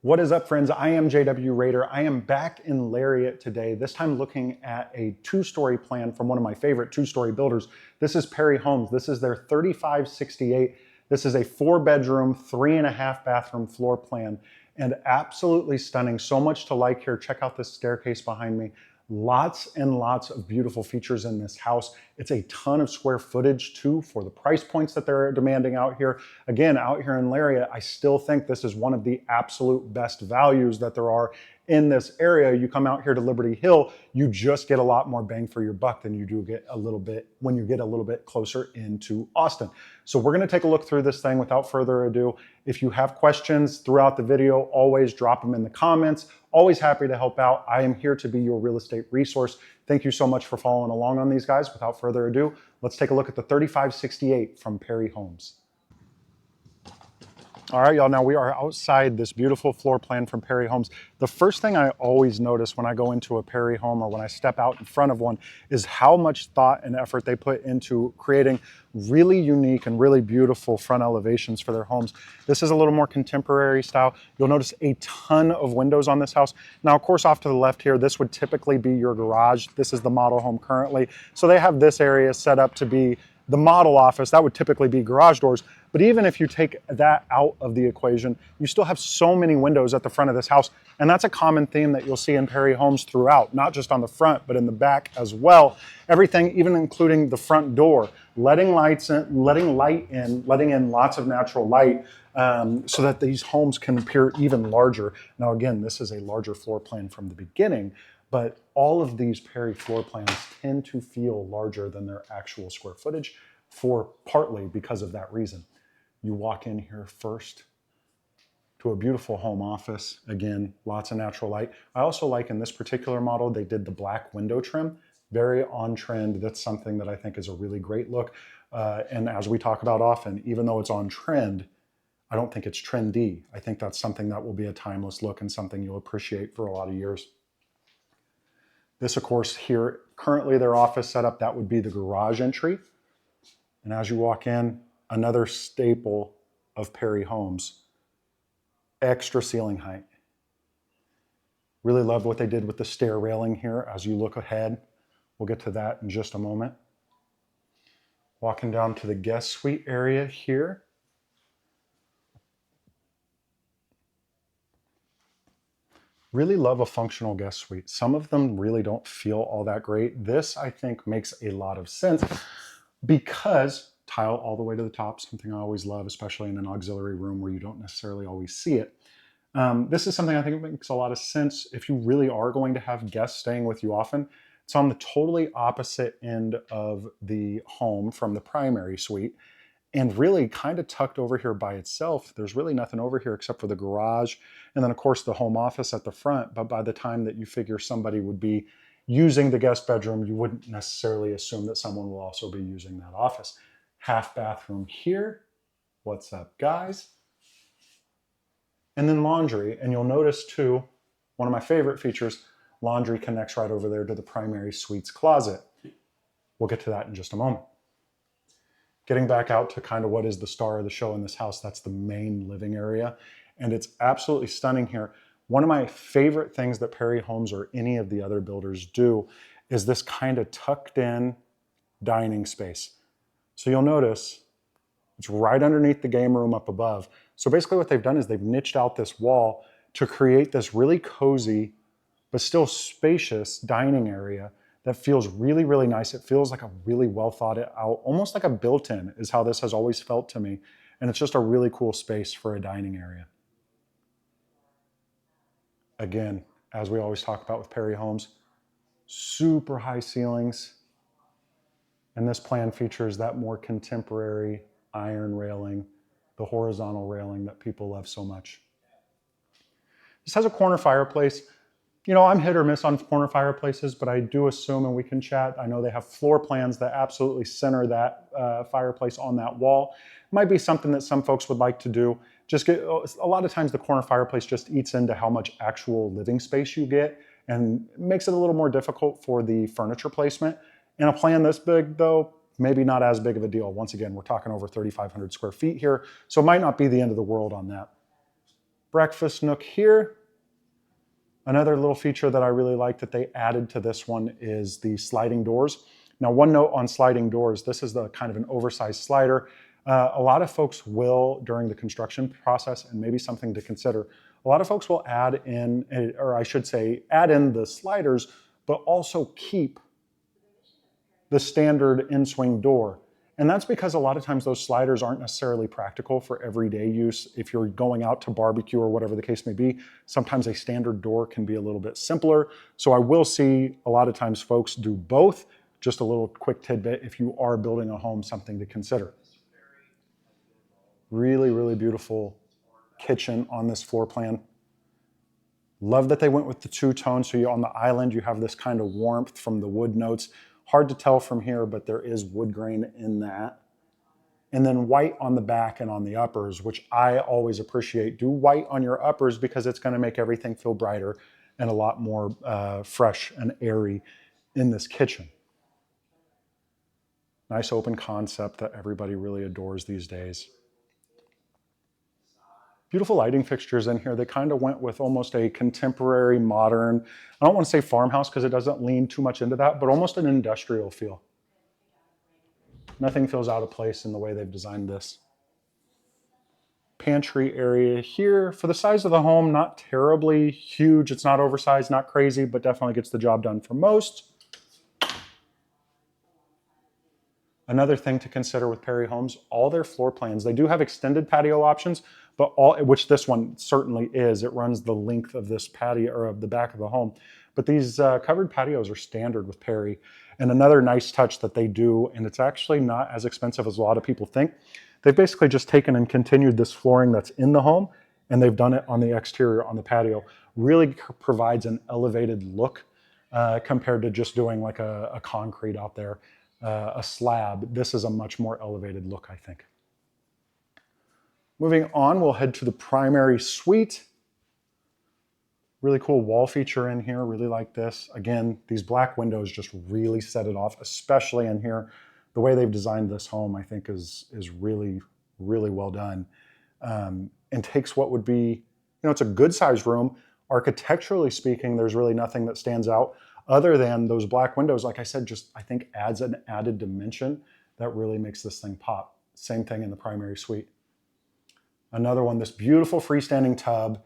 What is up, friends? I am JW Raider. I am back in Lariat today, this time looking at a two-story plan from one of my favorite two-story builders. This is Perry Homes. This is their 3568. This is a 4-bedroom, 3.5 bathroom floor plan, and absolutely stunning. So much to like here. Check out this staircase behind me. Lots and lots of beautiful features in this house. It's a ton of square footage too for the price points that they're demanding out here. Again, out here in Lariat, I still think this is one of the absolute best values that there are in this area. You come out here to Liberty Hill, you just get a lot more bang for your buck than you do get a little bit when you get a little bit closer into Austin. So we're going to take a look through this thing without further ado. If you have questions throughout the video, always drop them in the comments. Always happy to help out. I am here to be your real estate resource. Thank you so much for following along on these guys. Without further ado, let's take a look at the 3568 from Perry Homes. All right, y'all, now we are outside this beautiful floor plan from Perry Homes. The first thing I always notice when I go into a Perry home or when I step out in front of one is how much thought and effort they put into creating really unique and really beautiful front elevations for their homes. This is a little more contemporary style. You'll notice a ton of windows on this house. Now, of course, off to the left here, this would typically be your garage. This is the model home currently. So they have this area set up to be the model office. That would typically be garage doors. But even if you take that out of the equation, you still have so many windows at the front of this house. And that's a common theme that you'll see in Perry Homes throughout, not just on the front, but in the back as well. Everything, even including the front door, letting light in, letting in lots of natural light so that these homes can appear even larger. Now, again, this is a larger floor plan from the beginning, but all of these Perry floor plans tend to feel larger than their actual square footage partly because of that reason. You walk in here first to a beautiful home office. Again, lots of natural light. I also like in this particular model, they did the black window trim, very on trend. That's something that I think is a really great look. And as we talk about often, even though it's on trend, I don't think it's trendy. I think that's something that will be a timeless look and something you'll appreciate for a lot of years. This, of course, here, currently their office setup, that would be the garage entry. And as you walk in, another staple of Perry Homes, extra ceiling height. Really love what they did with the stair railing here as you look ahead. We'll get to that in just a moment. Walking down to the guest suite area here. Really love a functional guest suite. Some of them really don't feel all that great. This, I think, makes a lot of sense because tile all the way to the top, something I always love, especially in an auxiliary room where you don't necessarily always see it. This is something I think makes a lot of sense if you really are going to have guests staying with you often. It's on the totally opposite end of the home from the primary suite and really kind of tucked over here by itself. There's really nothing over here except for the garage and then, of course, the home office at the front. But by the time that you figure somebody would be using the guest bedroom, you wouldn't necessarily assume that someone will also be using that office. Half bathroom here. What's up, guys? And then laundry. And you'll notice too, one of my favorite features, laundry connects right over there to the primary suite's closet. We'll get to that in just a moment. Getting back out to kind of what is the star of the show in this house, that's the main living area. And it's absolutely stunning here. One of my favorite things that Perry Homes or any of the other builders do is this kind of tucked in dining space. So you'll notice it's right underneath the game room up above. So basically what they've done is they've niched out this wall to create this really cozy, but still spacious dining area that feels really, really nice. It feels like a really well thought out, almost like a built-in is how this has always felt to me. And it's just a really cool space for a dining area. Again, as we always talk about with Perry Homes, super high ceilings. And this plan features that more contemporary iron railing, the horizontal railing that people love so much. This has a corner fireplace. You know, I'm hit or miss on corner fireplaces, but I do assume, and we can chat, I know they have floor plans that absolutely center that fireplace on that wall. Might be something that some folks would like to do. A lot of times the corner fireplace just eats into how much actual living space you get and makes it a little more difficult for the furniture placement. In a plan this big, though, maybe not as big of a deal. Once again, we're talking over 3,500 square feet here, so it might not be the end of the world on that. Breakfast nook here. Another little feature that I really like that they added to this one is the sliding doors. Now, one note on sliding doors, this is the kind of an oversized slider. A lot of folks will, during the construction process, and maybe something to consider, a lot of folks will add in, or I should say, add in the sliders, but also keep the standard in-swing door. And that's because a lot of times those sliders aren't necessarily practical for everyday use. If you're going out to barbecue or whatever the case may be, sometimes a standard door can be a little bit simpler. So I will see a lot of times folks do both. Just a little quick tidbit, if you are building a home, something to consider. Really, really beautiful kitchen on this floor plan. Love that they went with the two-tone, so on the island you have this kind of warmth from the wood notes. Hard to tell from here, but there is wood grain in that. And then white on the back and on the uppers, which I always appreciate. Do white on your uppers because it's going to make everything feel brighter and a lot more fresh and airy in this kitchen. Nice open concept that everybody really adores these days. Beautiful lighting fixtures in here. They kind of went with almost a contemporary, modern, I don't want to say farmhouse because it doesn't lean too much into that, but almost an industrial feel. Nothing feels out of place in the way they've designed this. Pantry area here. For the size of the home, not terribly huge. It's not oversized, not crazy, but definitely gets the job done for most. Another thing to consider with Perry Homes, all their floor plans, they do have extended patio options, but which this one certainly is. It runs the length of this patio or of the back of the home. But these covered patios are standard with Perry. And another nice touch that they do, and it's actually not as expensive as a lot of people think, they've basically just taken and continued this flooring that's in the home, and they've done it on the exterior on the patio. Really provides an elevated look compared to just doing like a concrete out there. A slab. This is a much more elevated look, I think. Moving on, we'll head to the primary suite. Really cool wall feature in here, really like this. Again, these black windows just really set it off, especially in here. The way they've designed this home, I think, is really, really well done. And takes what would be, it's a good sized room. Architecturally speaking, there's really nothing that stands out other than those black windows. Like I said, just I think adds an added dimension that really makes this thing pop. Same thing in the primary suite. Another one, this beautiful freestanding tub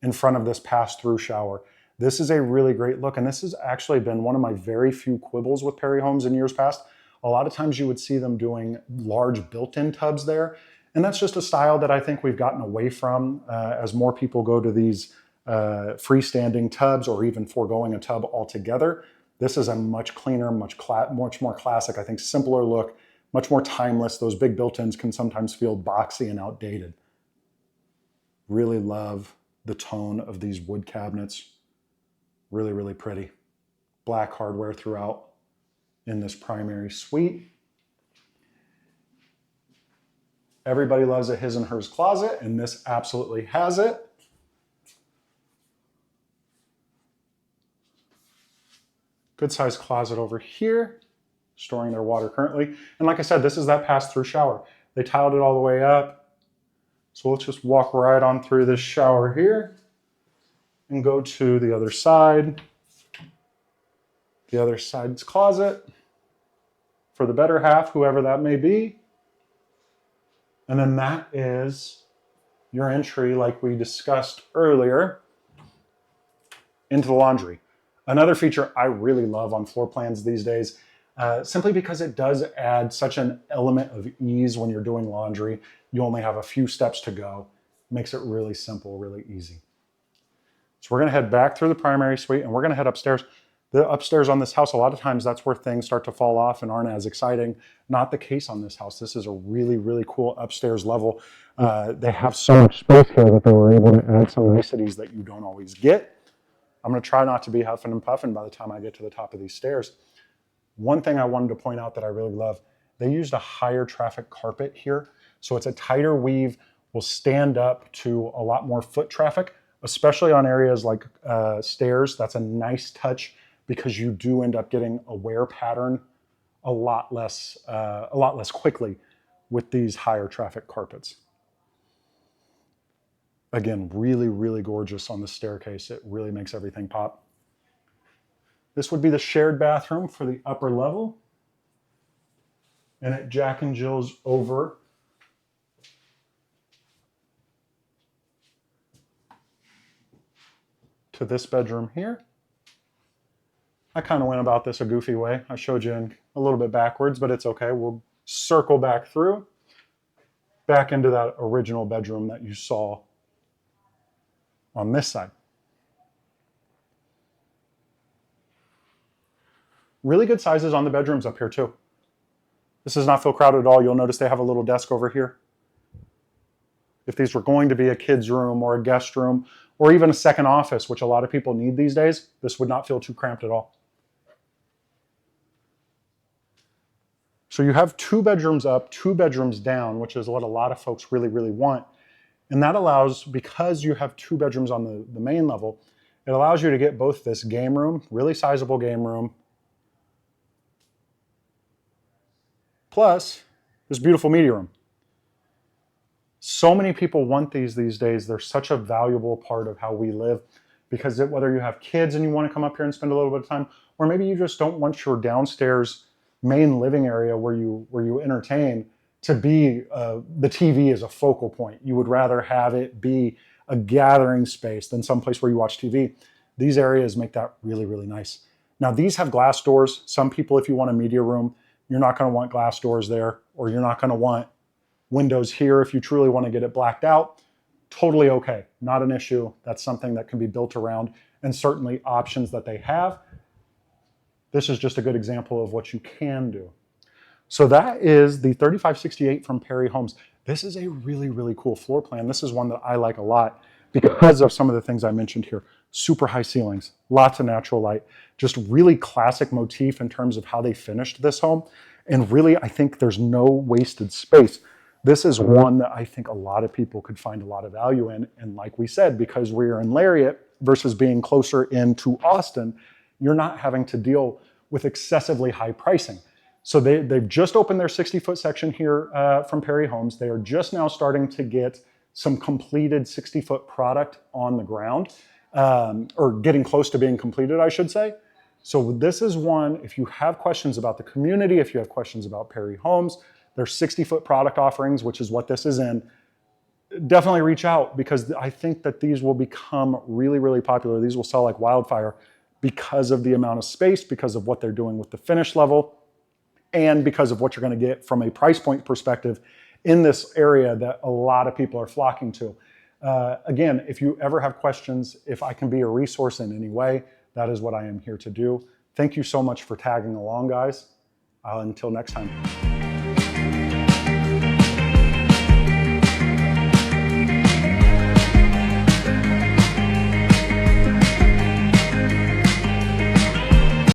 in front of this pass-through shower. This is a really great look, and this has actually been one of my very few quibbles with Perry Homes in years past. A lot of times you would see them doing large built-in tubs there, and that's just a style that I think we've gotten away from as more people go to these freestanding tubs or even foregoing a tub altogether. This is a much cleaner, much more classic, I think simpler look, much more timeless. Those big built-ins can sometimes feel boxy and outdated. Really love the tone of these wood cabinets. Really, really pretty. Black hardware throughout in this primary suite. Everybody loves a his and hers closet, and this absolutely has it. Good sized closet over here, storing their water currently. And like I said, this is that pass-through shower. They tiled it all the way up. So let's just walk right on through this shower here and go to the other side. The other side's closet for the better half, whoever that may be. And then that is your entry, like we discussed earlier, into the laundry. Another feature I really love on floor plans these days, simply because it does add such an element of ease when you're doing laundry. You only have a few steps to go. Makes it really simple, really easy. So we're gonna head back through the primary suite and we're gonna head upstairs. The upstairs on this house, a lot of times that's where things start to fall off and aren't as exciting. Not the case on this house. This is a really, really cool upstairs level. They have so much space here that they were able to add some niceties that you don't always get. I'm gonna try not to be huffing and puffing by the time I get to the top of these stairs. One thing I wanted to point out that I really love, they used a higher traffic carpet here. So it's a tighter weave, will stand up to a lot more foot traffic, especially on areas like stairs. That's a nice touch because you do end up getting a wear pattern a lot less quickly with these higher traffic carpets. Again, really, really gorgeous on the staircase. It really makes everything pop. This would be the shared bathroom for the upper level. And at Jack and Jill's over to this bedroom here. I kind of went about this a goofy way. I showed you in a little bit backwards, but it's okay. We'll circle back through, back into that original bedroom that you saw on this side. Really good sizes on the bedrooms up here too. This does not feel crowded at all. You'll notice they have a little desk over here. If these were going to be a kid's room or a guest room or even a second office, which a lot of people need these days, this would not feel too cramped at all. So you have 2 bedrooms up, 2 bedrooms down, which is what a lot of folks really, really want. And that allows, because you have 2 bedrooms on the main level, it allows you to get both this game room, really sizable game room, plus this beautiful media room. So many people want these days. They're such a valuable part of how we live, because whether you have kids and you want to come up here and spend a little bit of time, or maybe you just don't want your downstairs main living area where you entertain to be the TV as a focal point. You would rather have it be a gathering space than someplace where you watch TV. These areas make that really, really nice. Now these have glass doors. Some people, if you want a media room, you're not going to want glass doors there, or you're not going to want windows here if you truly want to get it blacked out. Totally okay, not an issue. That's something that can be built around, and certainly options that they have. This is just a good example of what you can do. So that is the 3568 from Perry Homes. This is a really, really cool floor plan. This is one that I like a lot because of some of the things I mentioned here. Super high ceilings, lots of natural light, just really classic motif in terms of how they finished this home. And really, I think there's no wasted space. This is one that I think a lot of people could find a lot of value in. And like we said, because we're in Lariat versus being closer into Austin, you're not having to deal with excessively high pricing. So they've just opened their 60-foot section here from Perry Homes. They are just now starting to get some completed 60-foot product on the ground, or getting close to being completed, I should say. So this is one, if you have questions about the community, if you have questions about Perry Homes, their 60-foot product offerings, which is what this is in, definitely reach out, because I think that these will become really, really popular. These will sell like wildfire because of the amount of space, because of what they're doing with the finish level, and because of what you're going to get from a price point perspective in this area that a lot of people are flocking to. Again, if you ever have questions, if I can be a resource in any way, that is what I am here to do. Thank you so much for tagging along, guys. Until next time.